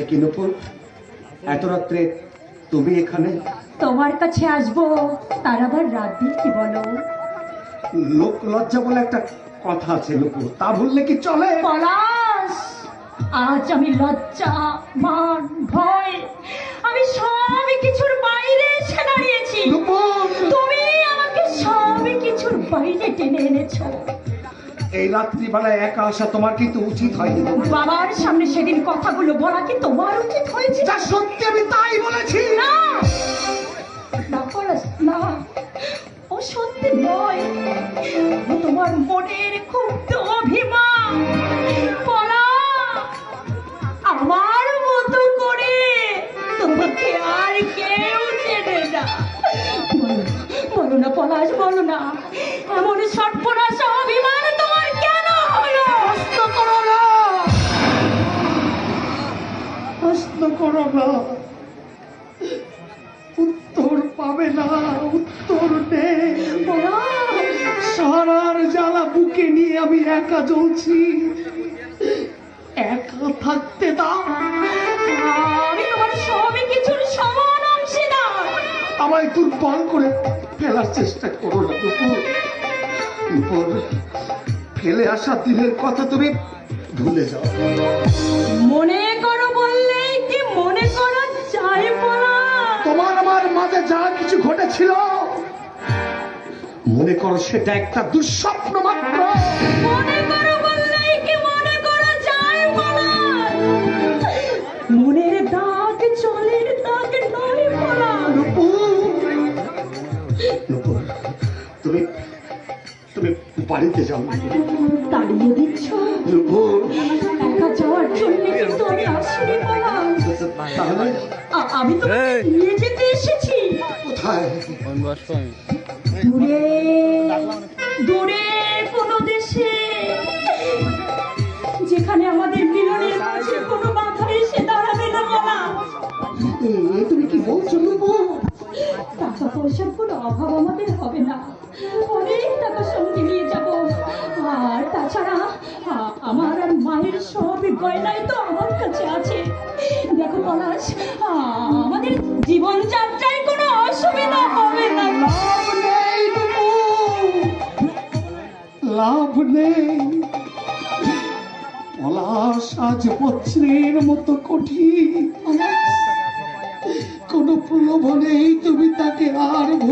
কি নুপুর, এত রাত্রে তুমি এখানে? তোমার কাছে আসবো তার আবার রাত দিন কি বলো? লোক লজ্জা বলে একটা কথা আছে নুপুর, তা বললে কি চলে? পলাশ, আজ আমি লজ্জা, মান, ভয় আমি সবই কিছুর বাইরে এসে দাঁড়িয়েছি। নুপুর, তুমি আমাকে সবই কিছুর বাইরে টেনে এনেছো। এই রাত্রিবেলায় একা আসা তোমার কিন্তু উচিত হয়নি। বাবার সামনে সেদিন কথাগুলো বলা কি তোমার উচিত হয়েছে? যা সত্যি আমি তাই বলেছি। না না পলাশ, না, ও সত্যি নয়, ও তোমার মনের ক্ষুব্ধ অভিমান। পলাশ, আমার মতো করে তোমাকে আর কেউ চেনে না। বলো না পলাশ, বলো না, এমন সর্বনাশা অভিমান তোমার কেন হলো? প্রশ্ন করো না, প্রশ্ন করো না, উত্তর পাবে না, উত্তর নেই। পলাশ, সারার জ্বালা বুকে নিয়ে আমি একা জ্বলছি, একা থাকতে দাও। আমি তোমার সবই কিছুর সমান অংশীদার। আমায় দুর্বল করে ফেলার চেষ্টা করো না নুপুর। নুপুর, ফেলে আসা দিনের কথা তুমি ভুলে যাও। মনে করো বললেই কি মনে করা যায় পলাশ? তোমার আমার মাঝে যা কিছু ঘটেছিল মনে করো সেটা একটা দুঃস্বপ্ন মাত্র। মনে করো বললেই কি মনে করা যায় পলাশ? মনের দাগ চলের দাগ নয় পলাশ। নুপুর, নুপুর, তুমি তুমি বাড়িতে যাও। তাড়িয়ে দিচ্ছ? নুপুর, একা যাওয়ার জন্য কিন্তু আমি আসিনি পলাশ। তাহলে আমি তো নিয়ে যেতে এসেছি। কোথায়? দূরে দূরে কোনো দেশে, যেখানে আমাদের মিলনের মাঝে কোনো বাধা এসে দাঁড়াবে না পলাশ। তুমি কি বলছো নুপুর? টাকা পয়সার কোনো অভাব আমাদের হবে না, অনেক টাকা সঙ্গে নিয়ে যাব। আর তাছাড়া আমার আর মায়ের সবই গয়নাই তো আমার কাছে আছে। দেখো পলাশ, আমাদের জীবনযাত্রায় কোনো অসুবিধা হবে না। লাভ নেই নুপুর, লাভ নেই। পলাশ আজ বজ্রের মতো কঠিন, কোনো প্রলোভনেই তুমি তাকে আর